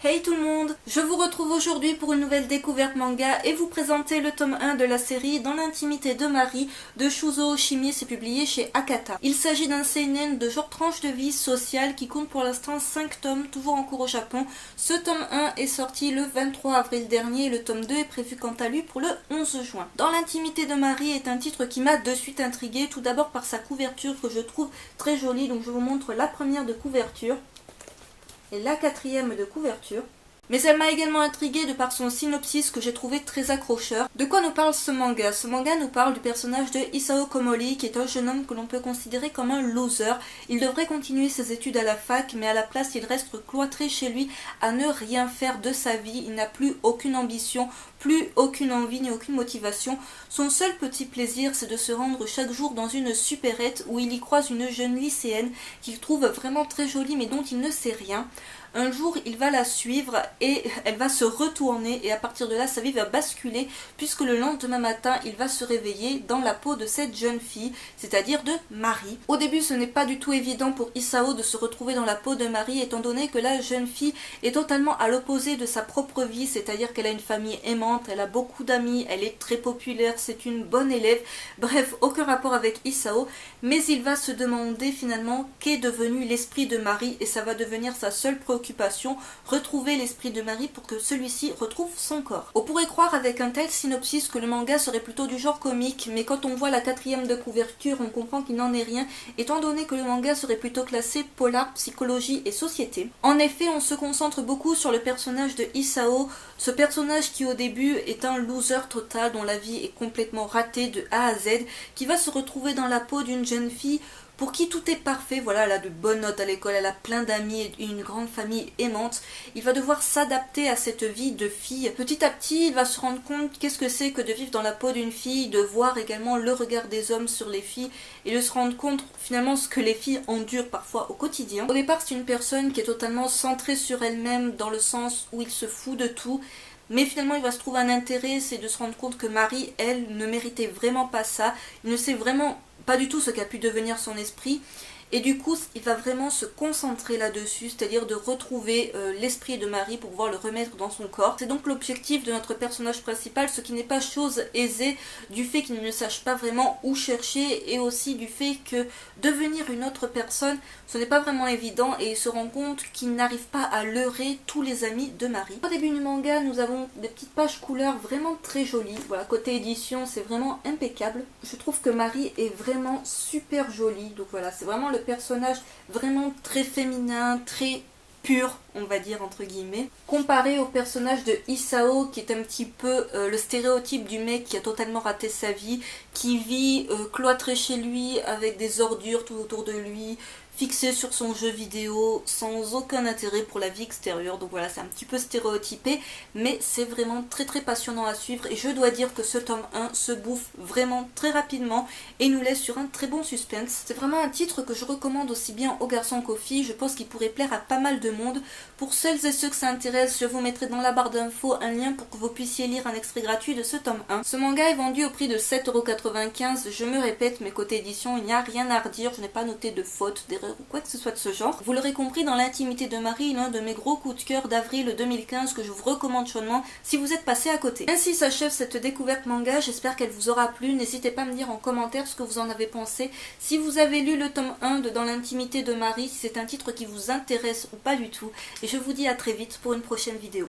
Hey tout le monde, je vous retrouve aujourd'hui pour une nouvelle découverte manga et vous présenter le tome 1 de la série Dans l'intimité de Marie de Shuzo Oshimi, c'est publié chez Akata. Il s'agit d'un seinen de genre tranche de vie sociale qui compte pour l'instant 5 tomes, toujours en cours au Japon. Ce tome 1 est sorti le 23 avril dernier et le tome 2 est prévu quant à lui pour le 11 juin. Dans l'intimité de Marie est un titre qui m'a de suite intrigué, tout d'abord par sa couverture que je trouve très jolie, donc je vous montre la première de couverture et la quatrième de couverture. Mais elle m'a également intriguée de par son synopsis que j'ai trouvé très accrocheur. De quoi nous parle ce manga? Ce manga nous parle du personnage de Isao Komori, qui est un jeune homme que l'on peut considérer comme un loser. Il devrait continuer ses études à la fac, mais à la place il reste cloîtré chez lui à ne rien faire de sa vie. Il n'a plus aucune ambition, plus aucune envie ni aucune motivation. Son seul petit plaisir, c'est de se rendre chaque jour dans une supérette où il y croise une jeune lycéenne qu'il trouve vraiment très jolie mais dont il ne sait rien. Un jour, il va la suivre et elle va se retourner et à partir de là, sa vie va basculer puisque le lendemain matin, il va se réveiller dans la peau de cette jeune fille, c'est-à-dire de Marie. Au début, ce n'est pas du tout évident pour Isao de se retrouver dans la peau de Marie étant donné que la jeune fille est totalement à l'opposé de sa propre vie, c'est-à-dire qu'elle a une famille aimante, elle a beaucoup d'amis, elle est très populaire, c'est une bonne élève, bref, aucun rapport avec Isao, mais il va se demander finalement qu'est devenu l'esprit de Marie et ça va devenir sa seule préoccupation, retrouver l'esprit de Marie pour que celui-ci retrouve son corps. On pourrait croire avec un tel synopsis que le manga serait plutôt du genre comique, mais quand on voit la quatrième de couverture, on comprend qu'il n'en est rien, étant donné que le manga serait plutôt classé polar, psychologie et société. En effet, on se concentre beaucoup sur le personnage de Isao, ce personnage qui au début est un loser total dont la vie est complètement ratée de A à Z, qui va se retrouver dans la peau d'une jeune fille pour qui tout est parfait. Voilà, elle a de bonnes notes à l'école, elle a plein d'amis et une grande famille aimante. Il va devoir s'adapter à cette vie de fille. Petit à petit, il va se rendre compte qu'est-ce que c'est que de vivre dans la peau d'une fille, de voir également le regard des hommes sur les filles et de se rendre compte finalement ce que les filles endurent parfois au quotidien. Au départ, c'est une personne qui est totalement centrée sur elle-même dans le sens où il se fout de tout. Mais finalement, il va se trouver un intérêt, c'est de se rendre compte que Marie, elle, ne méritait vraiment pas ça. Il ne sait vraiment pas du tout ce qu'a pu devenir son esprit. Et du coup, il va vraiment se concentrer là-dessus, c'est-à-dire de retrouver l'esprit de Marie pour pouvoir le remettre dans son corps. C'est donc l'objectif de notre personnage principal, ce qui n'est pas chose aisée du fait qu'il ne sache pas vraiment où chercher et aussi du fait que devenir une autre personne, ce n'est pas vraiment évident et il se rend compte qu'il n'arrive pas à leurrer tous les amis de Marie. Au début du manga, nous avons des petites pages couleurs vraiment très jolies. Voilà, côté édition, c'est vraiment impeccable. Je trouve que Marie est vraiment super jolie, donc voilà, c'est vraiment le personnage vraiment très féminin, très pur, on va dire entre guillemets, comparé au personnage de Isao qui est un petit peu le stéréotype du mec qui a totalement raté sa vie, qui vit cloîtré chez lui avec des ordures tout autour de lui, fixé sur son jeu vidéo, sans aucun intérêt pour la vie extérieure. Donc voilà, c'est un petit peu stéréotypé, mais c'est vraiment très très passionnant à suivre et je dois dire que ce tome 1 se bouffe vraiment très rapidement et nous laisse sur un très bon suspense. C'est vraiment un titre que je recommande aussi bien aux garçons qu'aux filles, je pense qu'il pourrait plaire à pas mal de monde. Pour celles et ceux que ça intéresse, je vous mettrai dans la barre d'infos un lien pour que vous puissiez lire un extrait gratuit de ce tome 1. Ce manga est vendu au prix de 7,95 €, je me répète, mais côté édition, il n'y a rien à redire, je n'ai pas noté de faute, d'erreur ou quoi que ce soit de ce genre. Vous l'aurez compris, Dans l'intimité de Marie, l'un de mes gros coups de cœur d'avril 2015 que je vous recommande chaudement si vous êtes passé à côté. Ainsi s'achève cette découverte manga, j'espère qu'elle vous aura plu, n'hésitez pas à me dire en commentaire ce que vous en avez pensé, si vous avez lu le tome 1 de Dans l'intimité de Marie, si c'est un titre qui vous intéresse ou pas du tout, et je vous dis à très vite pour une prochaine vidéo.